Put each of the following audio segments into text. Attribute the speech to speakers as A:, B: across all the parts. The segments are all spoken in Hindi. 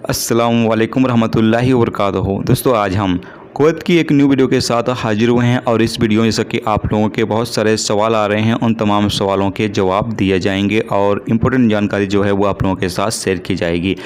A: अस्सलाम वालेकुम रहमतुल्लाहि व बरकातहू। दोस्तों, आज हम कुवैत की एक न्यू वीडियो के साथ हाजिर हुए हैं और इस वीडियो में जैसा कि आप लोगों के बहुत सारे सवाल आ रहे हैं, उन तमाम सवालों के जवाब दिए जाएंगे और इम्पोर्टेंट जानकारी जो है वो आप लोगों के साथ शेयर की जाएगी।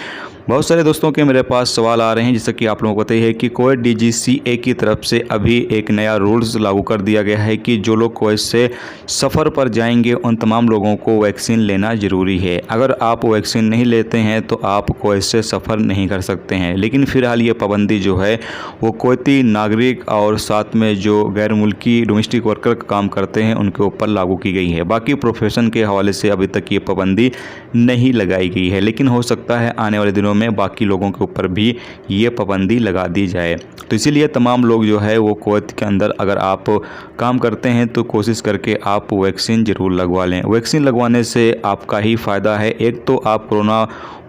A: बहुत सारे दोस्तों के मेरे पास सवाल आ रहे हैं, जैसा कि आप लोगों को पता ही है कि कुवैत DGCA की तरफ से अभी एक नया रूल्स लागू कर दिया गया है कि जो लोग कुवैत से सफ़र पर जाएंगे उन तमाम लोगों को वैक्सीन लेना ज़रूरी है। अगर आप वैक्सीन नहीं लेते हैं तो आप कुवैत से सफ़र नहीं कर सकते हैं। लेकिन फ़िलहाल ये पाबंदी जो है वो कुवैती नागरिक और साथ में जो गैर मुल्की डोमेस्टिक वर्कर का काम करते हैं उनके ऊपर लागू की गई है। बाकी प्रोफेशन के हवाले से अभी तक ये पाबंदी नहीं लगाई गई है, लेकिन हो सकता है आने वाले दिनों में बाकी लोगों के ऊपर भी ये पाबंदी लगा दी जाए। तो इसीलिए तमाम लोग जो है वो कुवैत के अंदर अगर आप काम करते हैं तो कोशिश करके आप वैक्सीन ज़रूर लगवा लें। वैक्सीन लगवाने से आपका ही फ़ायदा है। एक तो आप कोरोना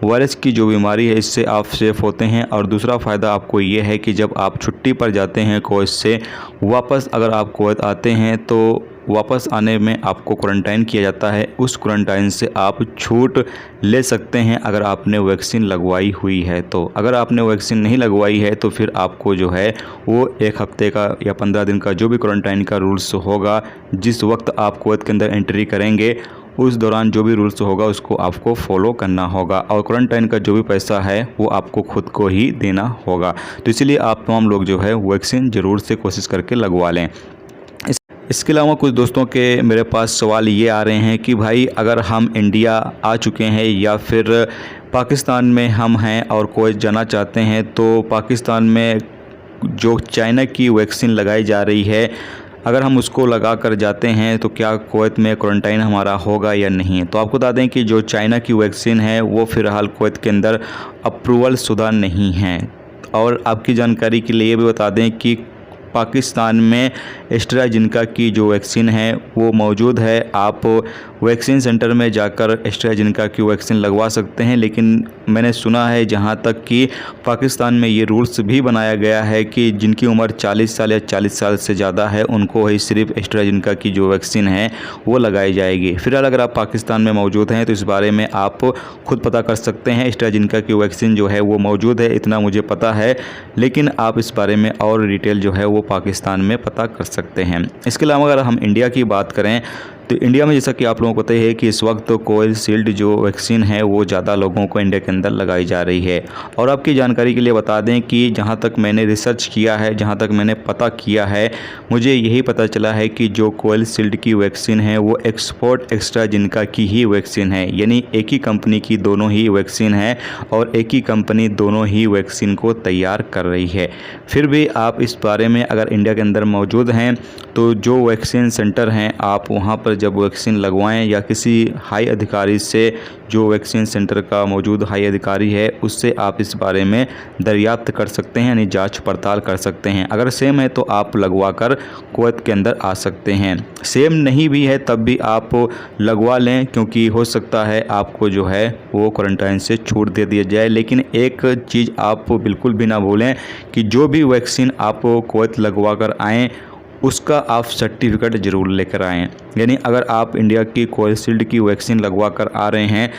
A: वायरस की जो बीमारी है इससे आप सेफ़ होते हैं और दूसरा फ़ायदा आपको ये है कि जब आप छुट्टी पर जाते हैं कुवैत से वापस अगर आप कुवैत आते हैं तो वापस आने में आपको क्वारंटाइन किया जाता है। उस क्वारंटाइन से आप छूट ले सकते हैं अगर आपने वैक्सीन लगवाई हुई है। तो अगर आपने वैक्सीन नहीं लगवाई है तो फिर आपको जो है वो 1 हफ़्ते का या 15 दिन का जो भी क्वारंटाइन का रूल्स होगा, जिस वक्त आप कुवैत के अंदर एंट्री करेंगे उस दौरान जो भी रूल्स होगा उसको आपको फॉलो करना होगा और क्वारंटाइन का जो भी पैसा है वो आपको खुद को ही देना होगा। तो इसीलिए आप तमाम लोग जो है वैक्सीन ज़रूर से कोशिश करके लगवा लें। इसके अलावा कुछ दोस्तों के मेरे पास सवाल ये आ रहे हैं कि भाई अगर हम इंडिया आ चुके हैं या फिर पाकिस्तान में हम हैं और कुवैत जाना चाहते हैं तो पाकिस्तान में जो चाइना की वैक्सीन लगाई जा रही है अगर हम उसको लगा कर जाते हैं तो क्या कुवैत में क्वारंटाइन हमारा होगा या नहीं। तो आपको बता दें कि जो चाइना की वैक्सीन है वो फ़िलहाल कुवैत के अंदर अप्रूवल शुदा नहीं है। और आपकी जानकारी के लिए ये भी बता दें कि पाकिस्तान में एस्ट्राजेनेका की जो वैक्सीन है वो मौजूद है। आप वैक्सीन सेंटर में जाकर एस्ट्राजेनेका की वैक्सीन लगवा सकते हैं, लेकिन मैंने सुना है जहां तक कि पाकिस्तान में ये रूल्स भी बनाया गया है कि जिनकी उम्र 40 साल या 40 साल से ज़्यादा है उनको ही सिर्फ एस्ट्राजेनेका की जो वैक्सीन है वो लगाई जाएगी। फिलहाल अगर आप पाकिस्तान में मौजूद हैं तो इस बारे में आप खुद पता कर सकते हैं। एस्ट्राजेनेका की वैक्सीन जो है वो मौजूद है, इतना मुझे पता है, लेकिन आप इस बारे में और डिटेल जो है वो पाकिस्तान में पता कर सकते हैं। इसके अलावा अगर हम इंडिया की बात करें तो इंडिया में जैसा कि आप लोगों को पता है कि इस वक्त तो कोविशील्ड जो वैक्सीन है वो ज़्यादा लोगों को इंडिया के अंदर लगाई जा रही है। और आपकी जानकारी के लिए बता दें कि जहां तक मैंने रिसर्च किया है, जहां तक मैंने पता किया है, मुझे यही पता चला है कि जो कोविशील्ड की वैक्सीन है वो एक्सपोर्ट एस्ट्राजेनेका की ही वैक्सीन है, यानी एक ही कंपनी की दोनों ही वैक्सीन है और एक ही कंपनी दोनों ही वैक्सीन को तैयार कर रही है। फिर भी आप इस बारे में अगर इंडिया के अंदर मौजूद हैं तो जो वैक्सीन सेंटर हैं आप वहां पर जब वैक्सीन लगवाएं या किसी हाई अधिकारी से, जो वैक्सीन सेंटर का मौजूद हाई अधिकारी है उससे आप इस बारे में दरियाफ्त कर सकते हैं, यानी जांच पड़ताल कर सकते हैं। अगर सेम है तो आप लगवा कर कुवैत के अंदर आ सकते हैं, सेम नहीं भी है तब भी आप लगवा लें, क्योंकि हो सकता है आपको जो है वो क्वारंटाइन से छूट दे दिया जाए। लेकिन एक चीज़ आप बिल्कुल भी ना भूलें कि जो भी वैक्सीन आप कुवैत लगवा कर आएँ उसका आप सर्टिफिकेट ज़रूर लेकर आएँ। यानी अगर आप इंडिया की कोविशील्ड की वैक्सीन लगवा कर आ रहे हैं,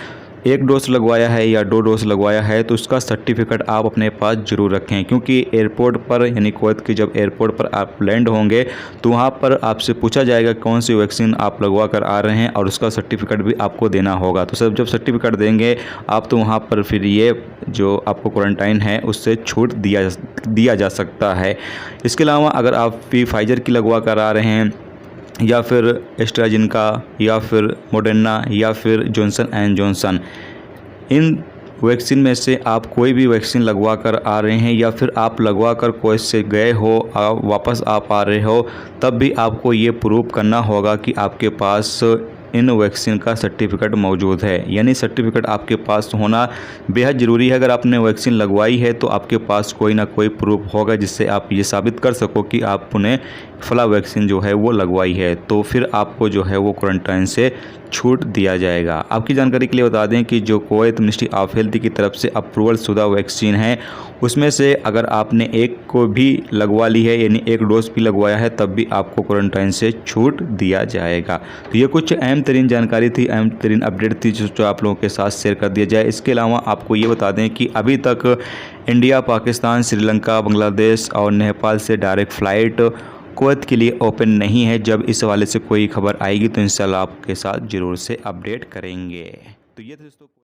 A: 1 डोज लगवाया है या 2 डोज लगवाया है तो उसका सर्टिफिकेट आप अपने पास ज़रूर रखें, क्योंकि एयरपोर्ट पर यानी कुवैत के जब एयरपोर्ट पर आप लैंड होंगे तो वहाँ पर आपसे पूछा जाएगा कौन सी वैक्सीन आप लगवा कर आ रहे हैं और उसका सर्टिफिकेट भी आपको देना होगा। तो जब सर्टिफिकेट देंगे आप तो वहाँ पर फिर ये जो आपको क्वारंटाइन है उससे छूट दिया जा सकता है। इसके अलावा अगर आप फाइजर की लगवा कर आ रहे हैं या फिर एस्ट्राजेनेका या फिर मॉडर्ना या फिर Johnson and Johnson, in vaccine में से आप कोई भी वैक्सीन लगवा कर आ रहे हैं या फिर आप लगवा कर कुवैत से गए हो वापस आप आ रहे हो, तब भी आपको ये प्रूव करना होगा कि आपके पास इन वैक्सीन का सर्टिफिकेट मौजूद है। यानी सर्टिफिकेट आपके पास होना बेहद ज़रूरी है। अगर आपने वैक्सीन लगवाई है तो आपके पास कोई ना कोई प्रूफ होगा जिससे आप ये साबित कर सको कि आपने फला वैक्सीन जो है वो लगवाई है, तो फिर आपको जो है वो क्वारंटाइन से छूट दिया जाएगा। आपकी जानकारी के लिए बता दें कि जो कुवैत मिनिस्ट्री ऑफ हेल्थ की तरफ से अप्रूवल शुदा वैक्सीन है उसमें से अगर आपने एक को भी लगवा ली है यानी एक डोज भी लगवाया है तब भी आपको क्वारंटाइन से छूट दिया जाएगा। तो ये कुछ अहम तरीन जानकारी थी, अहम तरीन अपडेट थी जो आप लोगों के साथ शेयर कर दिया जाए। इसके अलावा आपको ये बता दें कि अभी तक इंडिया, पाकिस्तान, श्रीलंका, बांग्लादेश और नेपाल से डायरेक्ट फ़्लाइट कुवैत के लिए ओपन नहीं है। जब इस हवाले से कोई खबर आएगी तो इंशाल्लाह आपके साथ ज़रूर से अपडेट करेंगे। तो ये दोस्तों